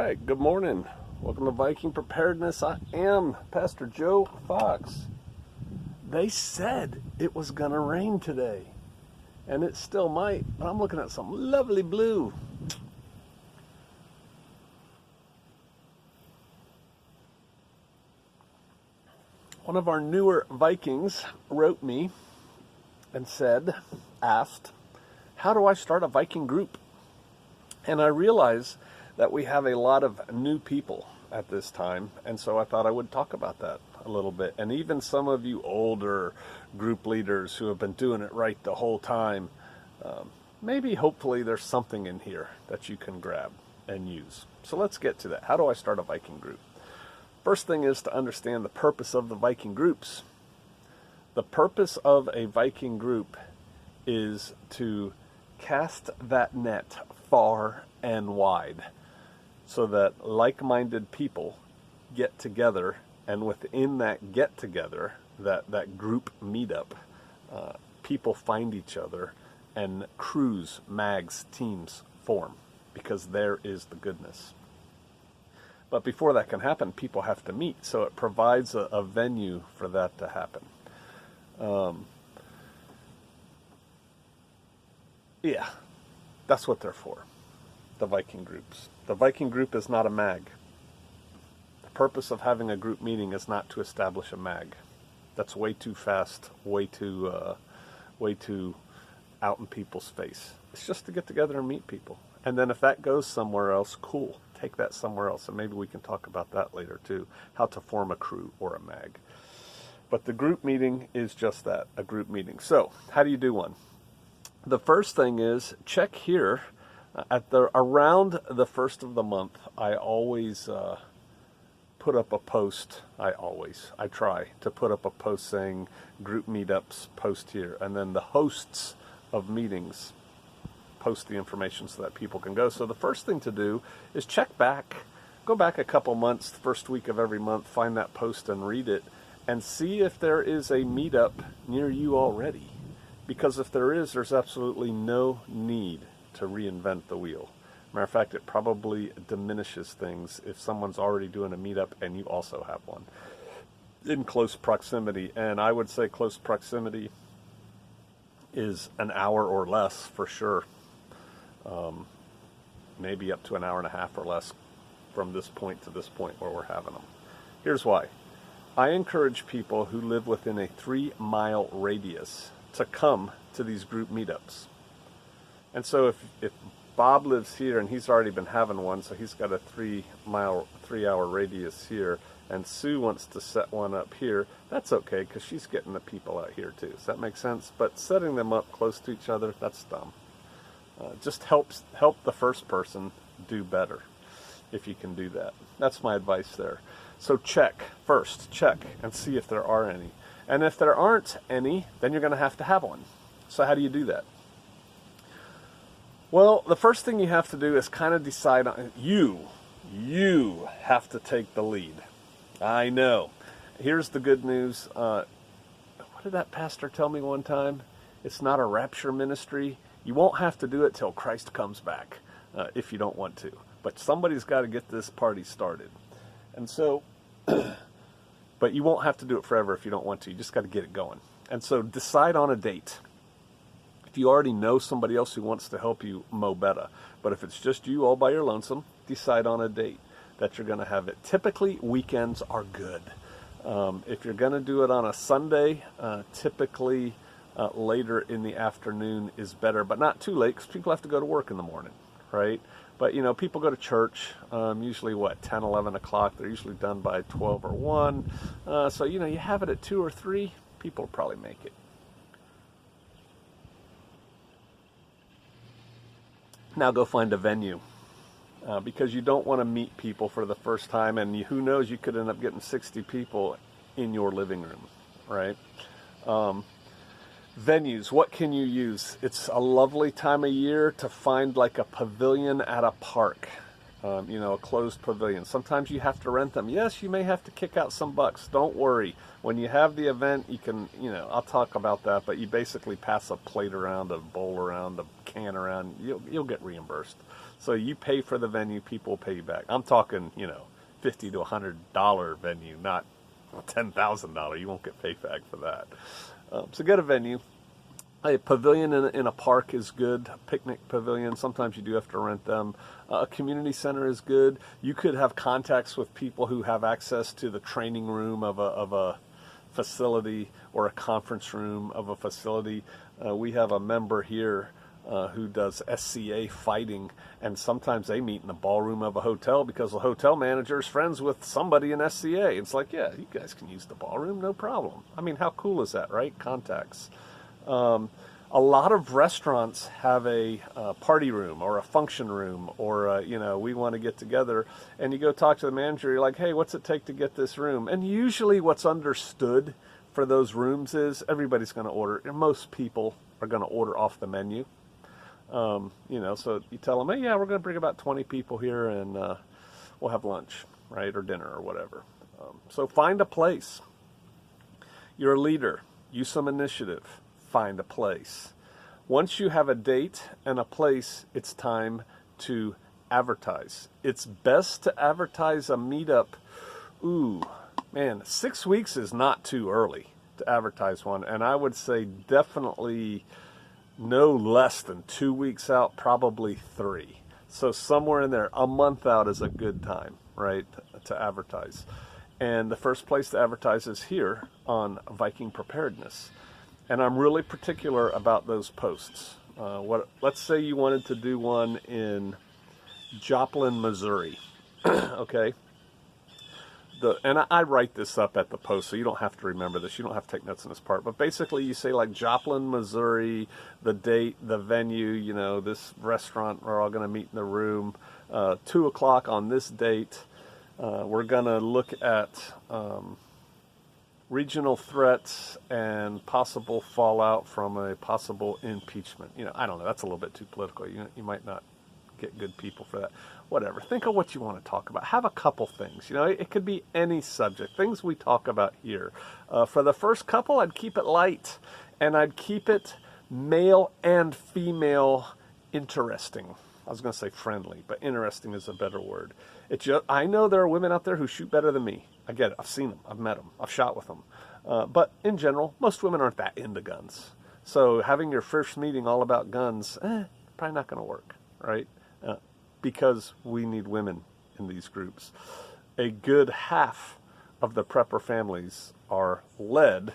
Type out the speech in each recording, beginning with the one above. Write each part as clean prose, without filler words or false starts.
right, good morning. Welcome to Viking Preparedness. I am Pastor Joe Fox. They said it was going to rain today, and it still might, but I'm looking at some lovely blue. One of our newer Vikings wrote me and asked, how do I start a Viking group? And I realize that we have a lot of new people at this time, and so I thought I would talk about that a little bit. And even some of you older group leaders who have been doing it right the whole time, maybe hopefully there's something in here that you can grab and use. So let's get to that. How do I start a Viking group? First thing is to understand the purpose of the Viking groups. The purpose of a Viking group is to cast that net far and wide, so that like-minded people get together, and within that get-together, that group meetup, people find each other, and crews, mags, teams form, because there is the goodness. But before that can happen, people have to meet, so it provides a venue for that to happen. Yeah, that's what they're for, the Viking groups. The Viking group is not a mag. The purpose of having a group meeting is not to establish a mag. That's way too fast, way too out in people's face. It's just to get together and meet people. And then if that goes somewhere else, cool. Take that somewhere else, and maybe we can talk about that later too, how to form a crew or a mag. But the group meeting is just that, a group meeting. So how do you do one? The first thing is check here. Around the first of the month, I always put up a post. I try to put up a post saying group meetups, post here, and then the hosts of meetings post the information so that people can go. So the first thing to do is check back, go back a couple months, the first week of every month, find that post and read it, and see if there is a meetup near you already. Because if there is, there's absolutely no need to reinvent the wheel. Matter of fact, it probably diminishes things if someone's already doing a meetup and you also have one in close proximity. And I would say close proximity is an hour or less for sure. Maybe up to an hour and a half or less from this point to this point where we're having them. Here's why. I encourage people who live within a 3-mile radius to come to these group meetups. And so if Bob lives here and he's already been having one, so he's got a 3-hour radius here, and Sue wants to set one up here, that's okay, because she's getting the people out here too. Does that make sense? But setting them up close to each other, that's dumb. Just help the first person do better if you can do that. That's my advice there. So check and see if there are any. And if there aren't any, then you're going to have one. So how do you do that? Well, the first thing you have to do is kind of decide on you have to take the lead. I know. Here's the good news. What did that pastor tell me one time? It's not a rapture ministry. You won't have to do it till Christ comes back if you don't want to. But somebody's got to get this party started. And so, but you won't have to do it forever if you don't want to. You just got to get it going. And so decide on a date. If you already know somebody else who wants to help you, mo better. But if it's just you all by your lonesome, decide on a date that you're going to have it. Typically, weekends are good. If you're going to do it on a Sunday, typically later in the afternoon is better, but not too late because people have to go to work in the morning, right? But, people go to church, usually, 10, 11 o'clock. They're usually done by 12 or 1. So, you have it at 2 or 3, people will probably make it. Now go find a venue, because you don't want to meet people for the first time, and who knows, you could end up getting 60 people in your living room, right? Venues, what can you use? It's a lovely time of year to find like a pavilion at a park, a closed pavilion. Sometimes you have to rent them. Yes, you may have to kick out some bucks. Don't worry. When you have the event, you can, I'll talk about that, but you basically pass a plate around, a bowl around, a can around. You'll get reimbursed. So you pay for the venue, people pay you back. I'm talking, $50 to $100 venue, not $10,000. You won't get payback for that. So get a venue. A pavilion in a park is good. A picnic pavilion. Sometimes you do have to rent them. A community center is good. You could have contacts with people who have access to the training room of a facility or a conference room of a facility. We have a member here who does SCA fighting, and sometimes they meet in the ballroom of a hotel because the hotel manager is friends with somebody in SCA. It's like, yeah, you guys can use the ballroom, no problem. I mean, how cool is that, right? Contacts. A lot of restaurants have a party room or a function room, or we want to get together, and you go talk to the manager. You're like, hey, what's it take to get this room? And usually what's understood for those rooms is everybody's going to order. Most people are going to order off the menu. So you tell them, hey, yeah, we're going to bring about 20 people here, and we'll have lunch, right, or dinner or whatever. So find a place. You're a leader. Use some initiative. Find a place. Once you have a date and a place, it's time to advertise. It's best to advertise a meetup. 6 weeks is not too early to advertise one, and I would say definitely no less than 2 weeks out, probably 3. So somewhere in there, a month out is a good time, right, to advertise. And the first place to advertise is here on Viking Preparedness. And I'm really particular about those posts. Let's say you wanted to do one in Joplin, Missouri, okay? And I write this up at the post, so you don't have to remember this. You don't have to take notes on this part. But basically, you say like Joplin, Missouri, the date, the venue, this restaurant, we're all going to meet in the room, 2 o'clock on this date. We're going to look at regional threats and possible fallout from a possible impeachment. I don't know. That's a little bit too political. You might not get good people for that. Whatever. Think of what you want to talk about. Have a couple things. It could be any subject. Things we talk about here. For the first couple, I'd keep it light, and I'd keep it male and female interesting. I was going to say friendly, but interesting is a better word. I know there are women out there who shoot better than me. I get it. I've seen them. I've met them. I've shot with them. But in general, most women aren't that into guns. So having your first meeting all about guns, probably not going to work, right? Because we need women in these groups. A good half of the prepper families are led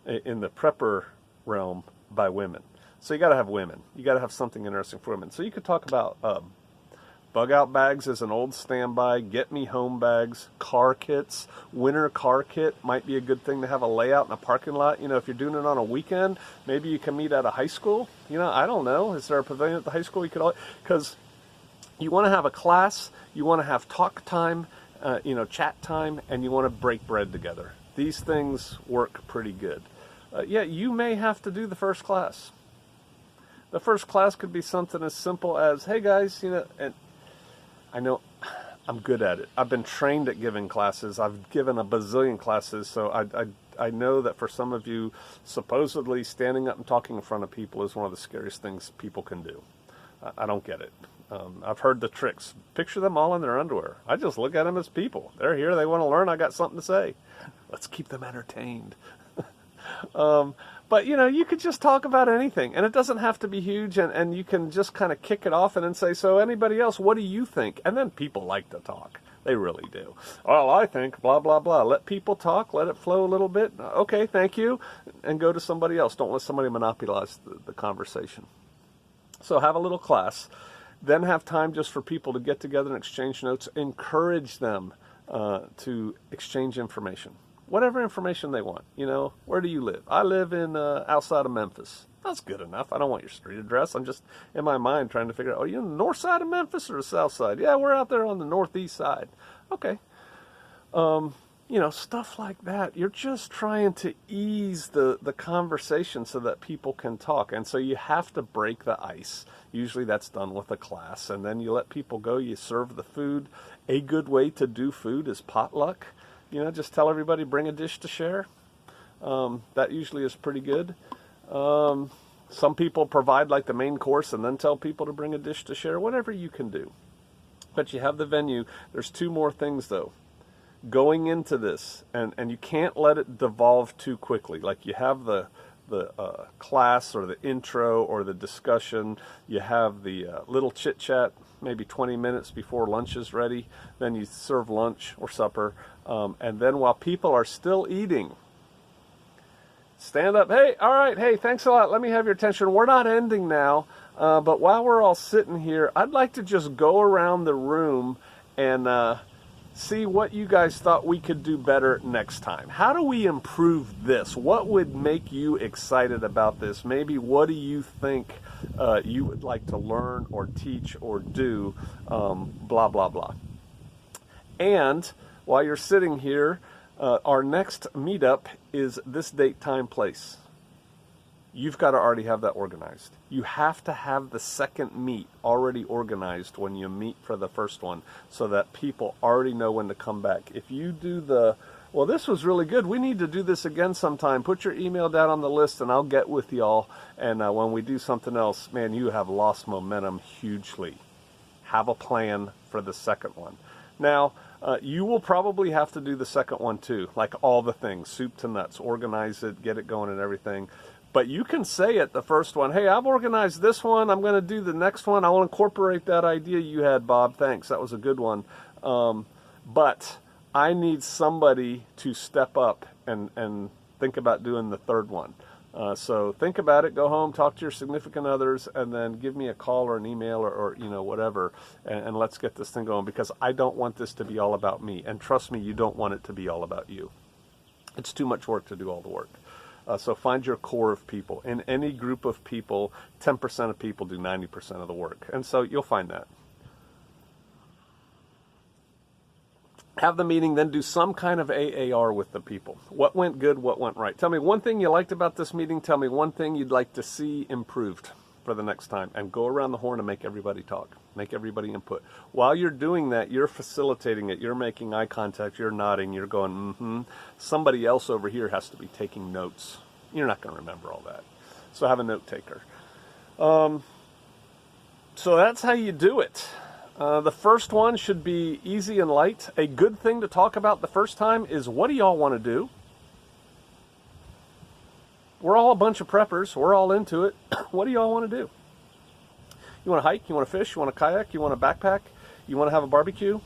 in the prepper realm by women. So you got to have women. You got to have something interesting for women. So you could talk about bug out bags as an old standby, get me home bags, car kits, winter car kit might be a good thing to have a layout in a parking lot. If you're doing it on a weekend, maybe you can meet at a high school. I don't know. Is there a pavilion at the high school? Because you want to have a class, you want to have talk time, chat time, and you want to break bread together. These things work pretty good. You may have to do the first class. The first class could be something as simple as, hey guys, and I know I'm good at it. I've been trained at giving classes. I've given a bazillion classes, so I know that for some of you, supposedly standing up and talking in front of people is one of the scariest things people can do. I don't get it. I've heard the tricks. Picture them all in their underwear. I just look at them as people. They're here. They want to learn. I got something to say. Let's keep them entertained. But, you could just talk about anything, and it doesn't have to be huge, and you can just kind of kick it off and then say, so anybody else, what do you think? And then people like to talk. They really do. Well, I think blah, blah, blah. Let people talk. Let it flow a little bit. Okay, thank you. And go to somebody else. Don't let somebody monopolize the conversation. So have a little class. Then have time just for people to get together and exchange notes. Encourage them to exchange information. Whatever information they want. Where do you live? I live in outside of Memphis. That's good enough. I don't want your street address. I'm just in my mind trying to figure out, are you on the north side of Memphis or the south side? Yeah, we're out there on the northeast side. Okay. Stuff like that. You're just trying to ease the conversation so that people can talk. And so you have to break the ice. Usually that's done with a class. And then you let people go. You serve the food. A good way to do food is potluck. Just tell everybody, bring a dish to share. That usually is pretty good. Some people provide like the main course and then tell people to bring a dish to share, whatever you can do. But you have the venue. There's two more things though. Going into this, and you can't let it devolve too quickly. Like you have the class or the intro or the discussion. You have the little chit chat, maybe 20 minutes before lunch is ready. Then you serve lunch or supper. And then while people are still eating, stand up. Hey, all right. Hey, thanks a lot. Let me have your attention. We're not ending now. But while we're all sitting here, I'd like to just go around the room and see what you guys thought we could do better next time. How do we improve this? What would make you excited about this? Maybe what do you think you would like to learn or teach or do? Blah, blah, blah. And while you're sitting here, our next meetup is this date, time, place. You've got to already have that organized. You have to have the second meet already organized when you meet for the first one so that people already know when to come back. If you do well, this was really good. We need to do this again sometime. Put your email down on the list and I'll get with y'all. And when we do something else, man, you have lost momentum hugely. Have a plan for the second one. Now, you will probably have to do the second one too, like all the things, soup to nuts, organize it, get it going and everything. But you can say at the first one, hey, I've organized this one. I'm going to do the next one. I will incorporate that idea you had, Bob. Thanks. That was a good one. But I need somebody to step up and think about doing the third one. So think about it. Go home, talk to your significant others, and then give me a call or an email or whatever, and let's get this thing going because I don't want this to be all about me. And trust me, you don't want it to be all about you. It's too much work to do all the work. So find your core of people. In any group of people, 10% of people do 90% of the work. And so you'll find that. Have the meeting, then do some kind of AAR with the people. What went good, what went right. Tell me one thing you liked about this meeting. Tell me one thing you'd like to see improved for the next time. And go around the horn and make everybody talk. Make everybody input. While you're doing that, you're facilitating it. You're making eye contact. You're nodding. You're going, mm-hmm. Somebody else over here has to be taking notes. You're not going to remember all that. So have a note taker. So that's how you do it. The first one should be easy and light. A good thing to talk about the first time is, what do y'all want to do? We're all a bunch of preppers. We're all into it. What do y'all want to do? You want to hike? You want to fish? You want to kayak? You want to backpack? You want to have a barbecue?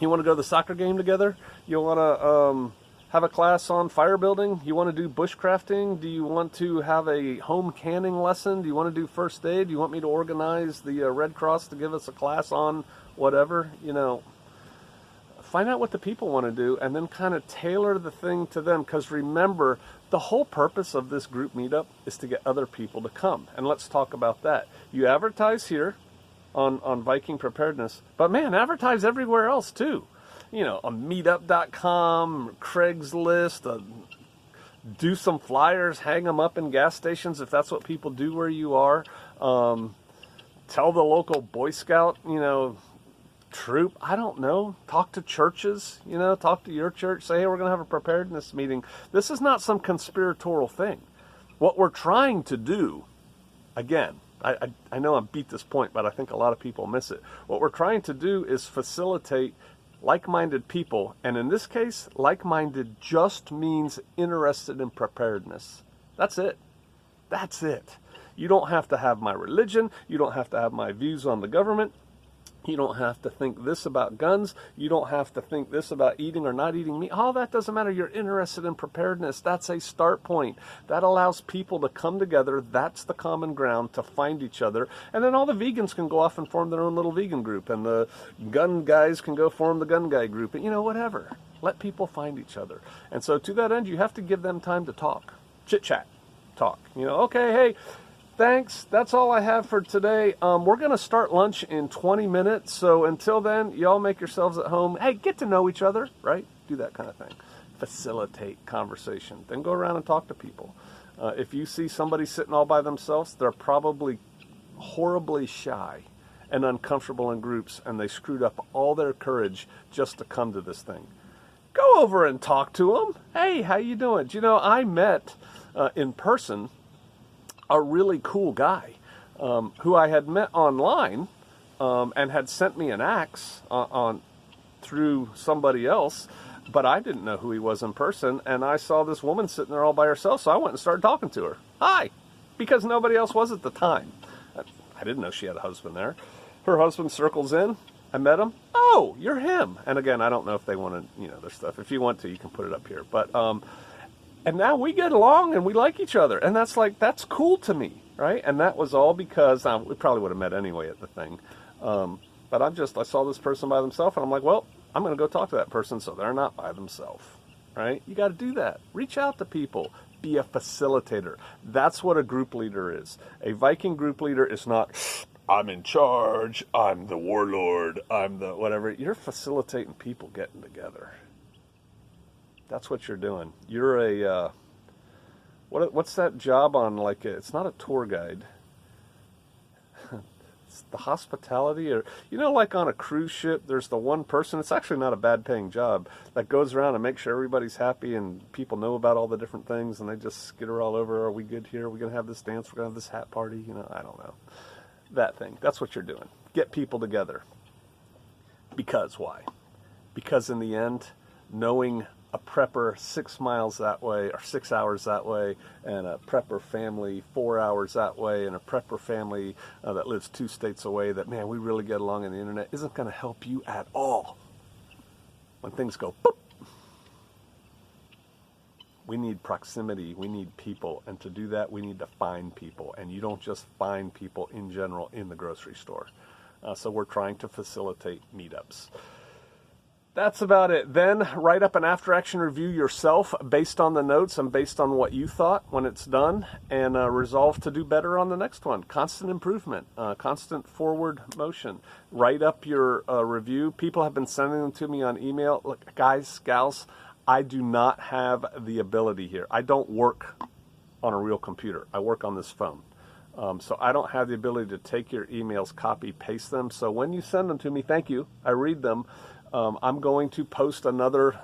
You want to go to the soccer game together? You want to have a class on fire building? You want to do bushcrafting? Do you want to have a home canning lesson? Do you want to do first aid? Do you want me to organize the Red Cross to give us a class on whatever? Find out what the people want to do and then kind of tailor the thing to them. Because remember, the whole purpose of this group meetup is to get other people to come. And let's talk about that. You advertise here on Viking Preparedness, but man, advertise everywhere else too. On meetup.com, Craigslist, do some flyers, hang them up in gas stations if that's what people do where you are. Tell the local Boy Scout, troop, I don't know, talk to churches, talk to your church, say, hey, we're going to have a preparedness meeting. This is not some conspiratorial thing. What we're trying to do, again, I know I beat this point, but I think a lot of people miss it. What we're trying to do is facilitate like-minded people, and in this case, like-minded just means interested in preparedness. That's it. That's it. You don't have to have my religion. You don't have to have my views on the government. You don't have to think this about guns. You don't have to think this about eating or not eating meat. All that doesn't matter. You're interested in preparedness. That's a start point. That allows people to come together. That's the common ground to find each other. And then all the vegans can go off and form their own little vegan group. And the gun guys can go form the gun guy group. And whatever. Let people find each other. And so to that end, you have to give them time to talk. Chit-chat. Talk. Okay, hey, thanks. That's all I have for today. We're going to start lunch in 20 minutes. So until then, y'all make yourselves at home. Hey, get to know each other, right? Do that kind of thing. Facilitate conversation. Then go around and talk to people. If you see somebody sitting all by themselves, they're probably horribly shy and uncomfortable in groups, and they screwed up all their courage just to come to this thing. Go over and talk to them. Hey, how you doing? I met in person a really cool guy who I had met online and had sent me an axe through somebody else, but I didn't know who he was in person, and I saw this woman sitting there all by herself, so I went and started talking to her. Hi! Because nobody else was at the time. I didn't know she had a husband there. Her husband circles in. I met him. Oh, you're him. And again, I don't know if they want to, their stuff. If you want to, you can put it up here. But, and now we get along and we like each other. And that's cool to me, right? And that was all because, we probably would have met anyway at the thing. But I saw this person by themselves, and I'm like, well, I'm going to go talk to that person so they're not by themselves, right? You got to do that. Reach out to people. Be a facilitator. That's what a group leader is. A Viking group leader is not, I'm in charge, I'm the warlord, I'm the whatever. You're facilitating people getting together. That's what you're doing. You're a, what's that job on, it's not a tour guide. It's the hospitality, or, like on a cruise ship, there's the one person, it's actually not a bad paying job, that goes around and makes sure everybody's happy and people know about all the different things and they just skitter all over. Are we good here? Are we going to have this dance? We're going to have this hat party? I don't know. That thing. That's what you're doing. Get people together. Because why? Because in the end, knowing a prepper 6 miles that way, or 6 hours that way, and a prepper family 4 hours that way, and a prepper family that lives 2 states away, that, man, we really get along on the internet, isn't going to help you at all. When things go boop, we need proximity, we need people, and to do that, we need to find people, and you don't just find people in general in the grocery store. So we're trying to facilitate meetups. That's about it. Then write up an after-action review yourself based on the notes and based on what you thought when it's done, and resolve to do better on the next one. Constant improvement, constant forward motion. Write up your review. People have been sending them to me on email. Look, guys, gals, I do not have the ability here. I don't work on a real computer. I work on this phone. So I don't have the ability to take your emails, copy, paste them. So when you send them to me, thank you. I read them. I'm going to post another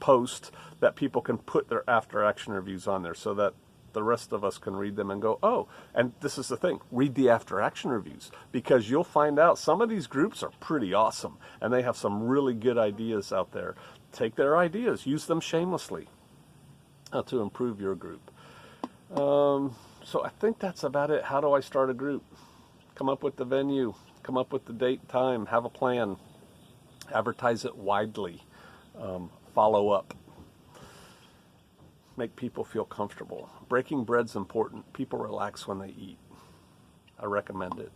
post that people can put their after-action reviews on there so that the rest of us can read them and go, oh, and this is the thing, read the after-action reviews, because you'll find out some of these groups are pretty awesome, and they have some really good ideas out there. Take their ideas, use them shamelessly to improve your group. So I think that's about it. How do I start a group? Come up with the venue, come up with the date, time, have a plan. Advertise it widely. Follow up. Make people feel comfortable. Breaking bread's important. People relax when they eat. I recommend it.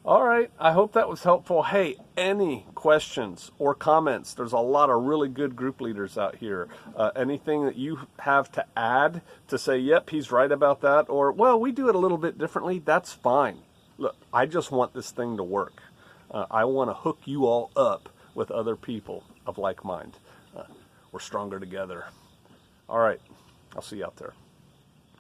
All right. I hope that was helpful. Hey, any questions or comments? There's a lot of really good group leaders out here. Anything that you have to add to say, yep, he's right about that, or, well, we do it a little bit differently, that's fine. Look, I just want this thing to work. I want to hook you all up with other people of like mind. We're stronger together. All right. I'll see you out there.